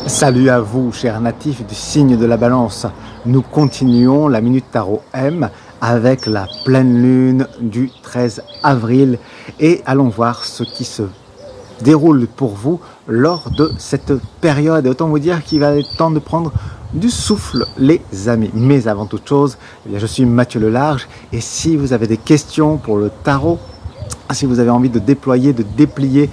Salut à vous, chers natifs du signe de la balance. Nous continuons la Minute Tarot M avec la pleine lune du 13 avril et allons voir ce qui se déroule pour vous lors de cette période. Autant vous dire qu'il va être temps de prendre du souffle, les amis. Mais avant toute chose, je suis Mathieu Lelarge et si vous avez des questions pour le tarot, si vous avez envie de déployer, de déplier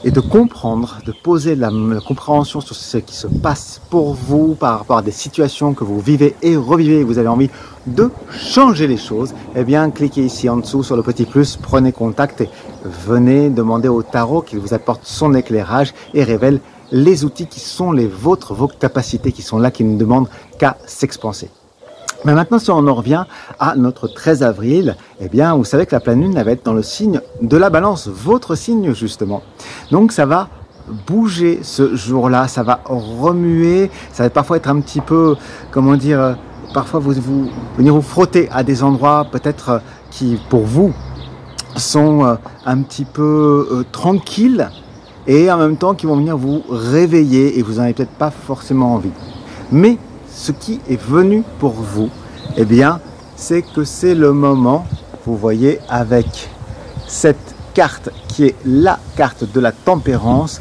et de comprendre, de poser la compréhension sur ce qui se passe pour vous par rapport à des situations que vous vivez et revivez et vous avez envie de changer les choses, eh bien cliquez ici en dessous sur le petit plus, prenez contact et venez demander au tarot qu'il vous apporte son éclairage et révèle les outils qui sont les vôtres, vos capacités qui sont là, qui ne demandent qu'à s'expanser. Mais maintenant, si on en revient à notre 13 avril, eh bien, vous savez que la pleine lune va être dans le signe de la balance, votre signe justement. Donc, ça va bouger ce jour-là, ça va remuer, ça va parfois être un petit peu, comment dire, parfois vous venir vous frotter à des endroits peut-être qui, pour vous, sont un petit peu tranquilles et en même temps qui vont venir vous réveiller et vous n'en avez peut-être pas forcément envie. Mais ce qui est venu pour vous, eh bien, c'est que c'est le moment, vous voyez, avec cette carte qui est la carte de la tempérance,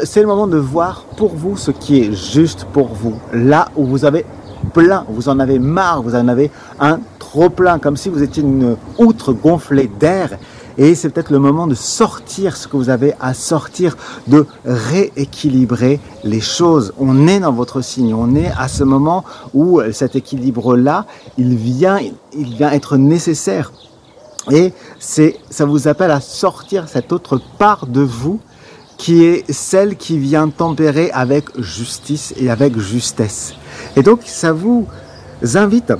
c'est le moment de voir pour vous ce qui est juste pour vous. Là où vous avez plein, vous en avez marre, vous en avez un trop plein, comme si vous étiez une outre gonflée d'air. Et c'est peut-être le moment de sortir ce que vous avez à sortir, de rééquilibrer les choses. On est dans votre signe, on est à ce moment où cet équilibre-là, il vient être nécessaire. Et ça vous appelle à sortir cette autre part de vous qui est celle qui vient tempérer avec justice et avec justesse. Et donc, ça vous invite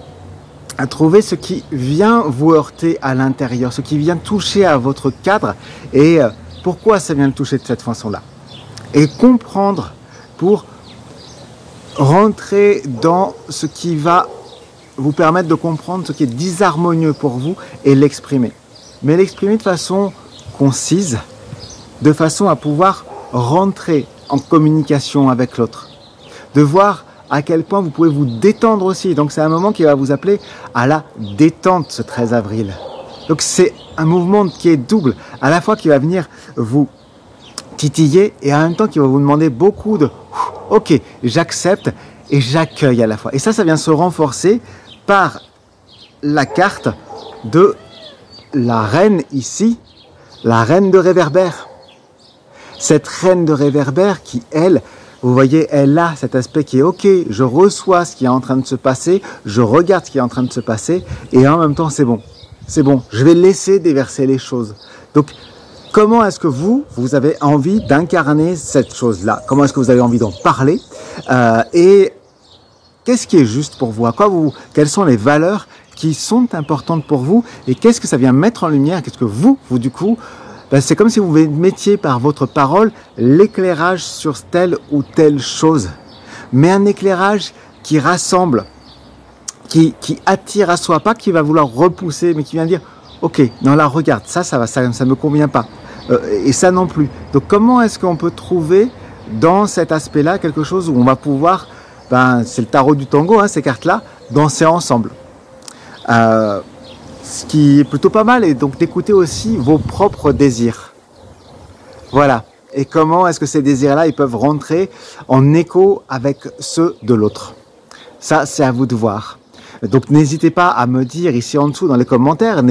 à trouver ce qui vient vous heurter à l'intérieur, ce qui vient toucher à votre cadre et pourquoi ça vient le toucher de cette façon-là. Et comprendre pour rentrer dans ce qui va vous permettre de comprendre ce qui est disharmonieux pour vous et l'exprimer. Mais l'exprimer de façon concise, de façon à pouvoir rentrer en communication avec l'autre, de voir à quel point vous pouvez vous détendre aussi. Donc c'est un moment qui va vous appeler à la détente ce 13 avril. Donc c'est un mouvement qui est double, à la fois qui va venir vous titiller et en même temps qui va vous demander beaucoup de « ok, j'accepte et j'accueille à la fois ». Et ça vient se renforcer par la carte de la reine ici, la reine de réverbère. Cette reine de réverbère qui, elle, vous voyez, elle a cet aspect qui est ok, je reçois ce qui est en train de se passer, je regarde ce qui est en train de se passer et en même temps c'est bon, je vais laisser déverser les choses. Donc comment est-ce que vous avez envie d'incarner cette chose-là? Comment est-ce que vous avez envie d'en parler? Et qu'est-ce qui est juste pour vous? Quelles sont les valeurs qui sont importantes pour vous? Et qu'est-ce que ça vient mettre en lumière? Qu'est-ce que vous du coup, c'est comme si vous mettiez par votre parole l'éclairage sur telle ou telle chose. Mais un éclairage qui rassemble, qui attire à soi, pas qui va vouloir repousser, mais qui vient dire « Ok, non là regarde, ça me convient pas. Et ça non plus. » Donc comment est-ce qu'on peut trouver dans cet aspect-là quelque chose où on va pouvoir, c'est le tarot du tango, hein, ces cartes-là, danser ensemble. Ce qui est plutôt pas mal, et donc d'écouter aussi vos propres désirs. Voilà. Et comment est-ce que ces désirs-là, ils peuvent rentrer en écho avec ceux de l'autre. Ça, c'est à vous de voir. Donc n'hésitez pas à me dire ici en dessous dans les commentaires,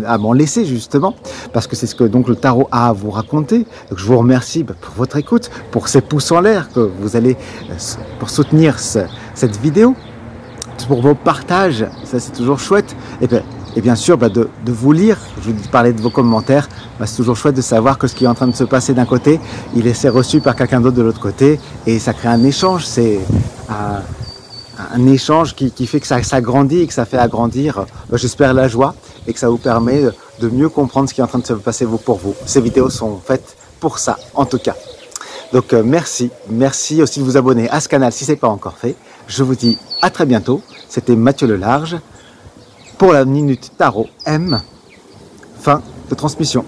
à m'en laisser justement, parce que c'est ce que donc le tarot a à vous raconter. Donc je vous remercie pour votre écoute, pour ces pouces en l'air que vous allez pour soutenir cette vidéo, pour vos partages, ça c'est toujours chouette. Et bien sûr, de vous lire, je vous parlais de vos commentaires, c'est toujours chouette de savoir que ce qui est en train de se passer d'un côté, il est reçu par quelqu'un d'autre de l'autre côté, et ça crée un échange, c'est un échange qui fait que ça s'agrandit et que ça fait agrandir, j'espère, la joie, et que ça vous permet de mieux comprendre ce qui est en train de se passer pour vous. Ces vidéos sont faites pour ça, en tout cas. Donc merci aussi de vous abonner à ce canal si ce n'est pas encore fait. Je vous dis à très bientôt, c'était Mathieu Lelarge, pour la Minute Tarot M, fin de transmission.